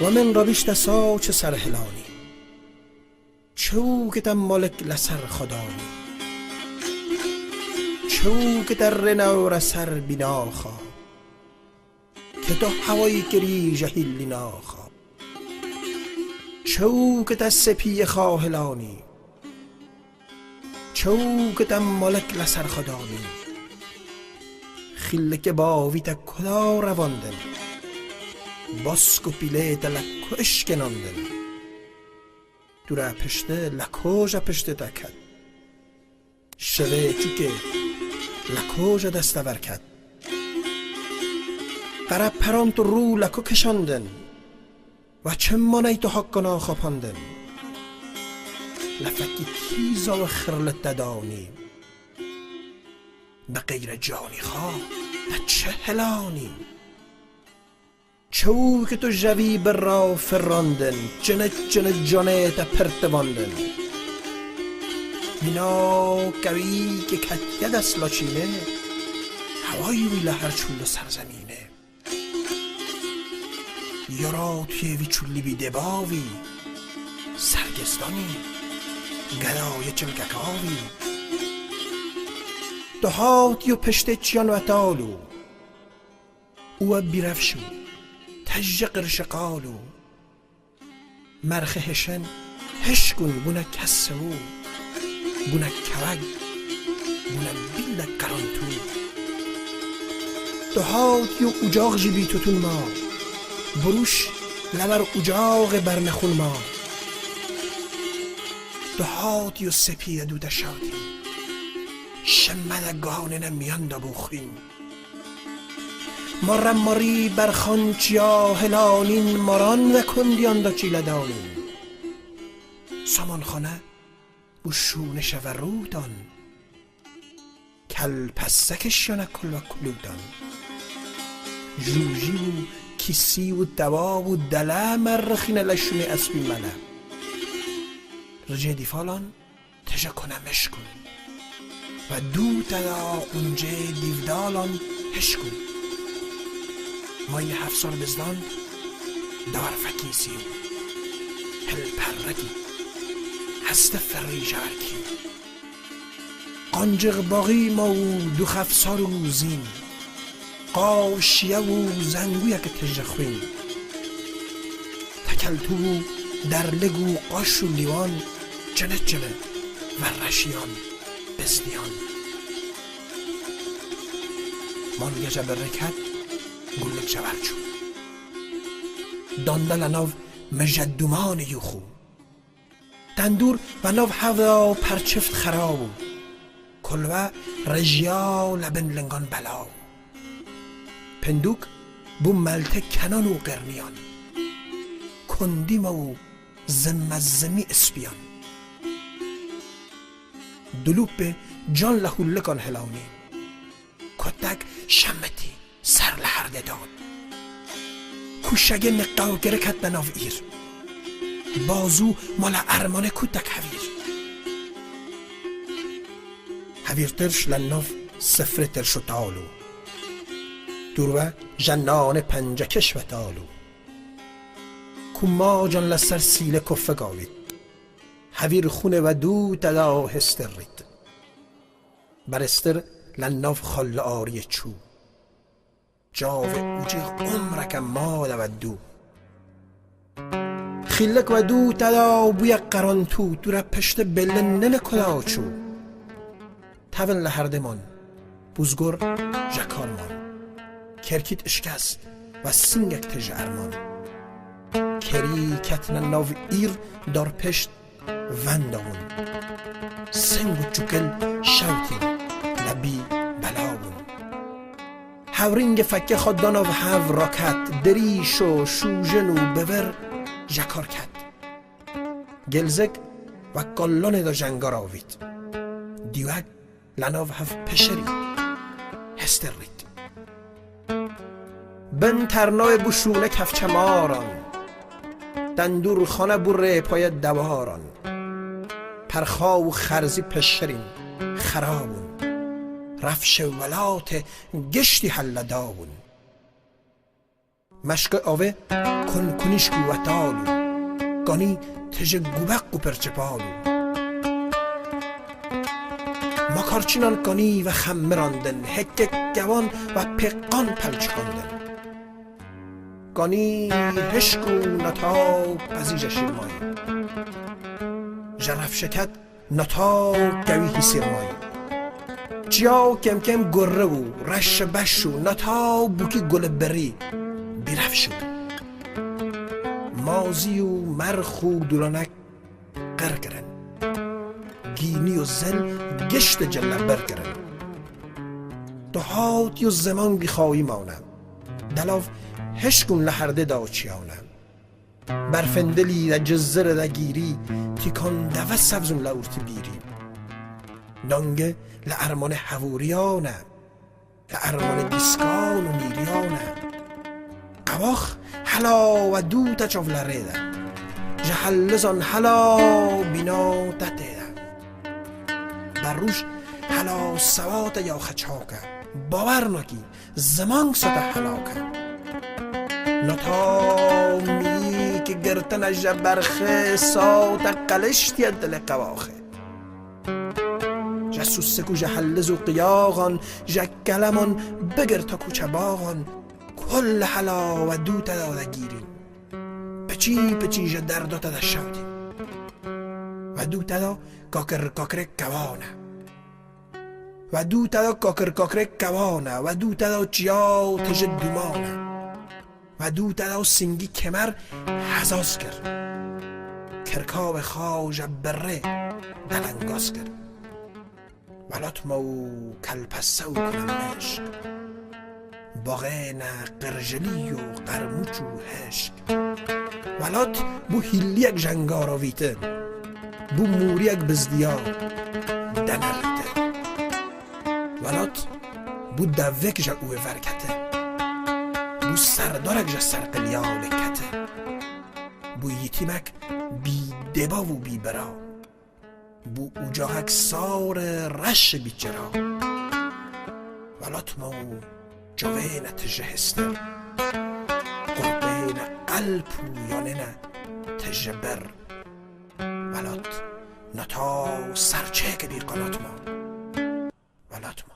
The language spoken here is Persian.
و من ربشت ساچ سرهلانی چوک مالک لسر خدانی چوک در رنور سر بناخا که تو هوای گری جهیل ناخا چوک سپی خاهلانی چوک مالک لسر خدانی خیلک باویت کدا رواندن باسکو پیلیت لکو اشکناندن دورا پشته لکوژا پشته دکد شوه چوکه لکوژا دستور کد قرب پرانتو رو لکو کشاندن و چمانه تو حقنا خپاندن لفکی تیزا و خرلت ددانی به غیر جانی خواه به چه هلانی چو که تو جوی بر را فراندن جنت جانت پرتواندن مینا کوی که کتیه دست لاچینه هوایی وی لهر چول سرزمینه یارا توی وی چولی بی دباوی سرگستانی گدای چلککاوی دهات یو پشت چیان و تالو او بیرفشو تجه قرشقالو مرخ هشن هشکن بونه کسو بونه کوگ بونه بیل قرانتو دهات یو اجاق جبی توتون ما بروش لبر اجاق برنخون ما دهات یو سپی دوده شاتی شمد گانه میان دا بخین مرم ماری برخان چیا هلانین مران و کندیان دا چیل دانین سامان خانه بوشون شو رودان کل پسکشیان کل و کلودان جوجی و کسی و دوا و دله مرخین لشون اسبی مله رجه دیفالان تجا کنمش کن و دو تدا اونجه دیودالان هش کن مای 7 سال بزدان دار فکیسی هل پرکی هست فریج ارکی قانجق باقی ما و دو خفسار و زین قاشیه و زنگویه که تجخوین تکلتو درلگ و قاش و لیوان جنه و رشیان بزنیان مانگه جبرکت گلک جبرچو داندل ناو مجدومان یوخو تندور و ناو هوا پرچفت خرابو کلوه رجیا لبن لنگان بلاو پندوک بو ملته کنان و قرنیان کندیم و زمزمی اسپیان دلوپ جان لهولکان هلانی کتک شمتی سر لحرده داد کوشگه نقاو گرکت بناو ایر بازو مال ارمان کتک هویر ترش لناف سفر ترشو تالو دروه جنان پنجه کش و تالو کما جان لسر سیل کفه گاوید هویر خونه و دو تدا هستر رید برستر لناف خال آری چو جاو اوجی عمرک ماد و دو خیلک و دو تدا بوی قران تو دور پشت بلنن کلا چو تون لحردمان بوزگور جکارمان کرکیت اشکست و سینگک تج ارمان کری کتن ناو ایر دار پشت ونداون سنگ و چوکل شوتین لبی بلاون هورینگ فکه خوددان و هف راکت دریش و شوژن و بور جکار کت گلزک و کلان دا جنگار آوید دیوک لناو هف پشری هستر رید بن ترنای بوشونه کفچماران دندور خانه بوره پای دواران پرخا و خرزی پشرین خرابون رفش ولات گشتی حل داون مشق آوه کن کنیش قوتالو گانی تژ گوبق و پرچپالو ماکارچینان گانی و خمه راندن هک گوان و پقان پلچکاندن گانی هشک و نتاو پزیج شیرمای جرف شکت نتاو گوی سیرمای چیا کم کم گره و رش بش و نتاو بوکی گل بری بیرف شد مازی و مرخ و دورانک قرگرن گینی و زل گشت جلب برگرن دهات یو زمان بیخواهی مانم دلاف هشکون لحرده دا چیانم برفندلی دا جزر دا گیری تیکان دوه سبزون لورتی بیری نانگه لارمان حووریانم لارمان دیسکان و میریانم قواخ حلا و دو تا چوفلره ده جهلزان حلا بینا تته ده بر روش حلا سوات یا خچاکه باور نکی زمان ستا حلاکه نتا می که گرتن جبرخه ساتا قلشتی دل قواخه جسوس کو جهلز و قیاغان جکلمان بگر تا کوچه باغان کل حلا و دو تا داده گیرین پچی پچی جه دردو تا دشاوتین و دو تا دا کاکر کاکر کوانه و دو تا دا کاکر کاکر کوانه و دو تا دا چیا تج دومانه و دو تا دا سنگی کمر حزاز کر کرکاب خواج بره دلنگاز کر ولات مو کلپسه و کنم عشق باغین قرجلی و قرموچ و هشک ولات بو هیلیک جنگارا ویتن بو موریک بزدیا دنرته ولات بو دوک جا اوه ورکته بو سردارک جا سرقلیال کته بو یتیمک بی دبا و بی برا بو اوجاهک سار رش بیچرا ولات مو جوین تجهستر قربین قلب و یانن تجبر ولات نتا سرچه که بی قنات ما ولات ما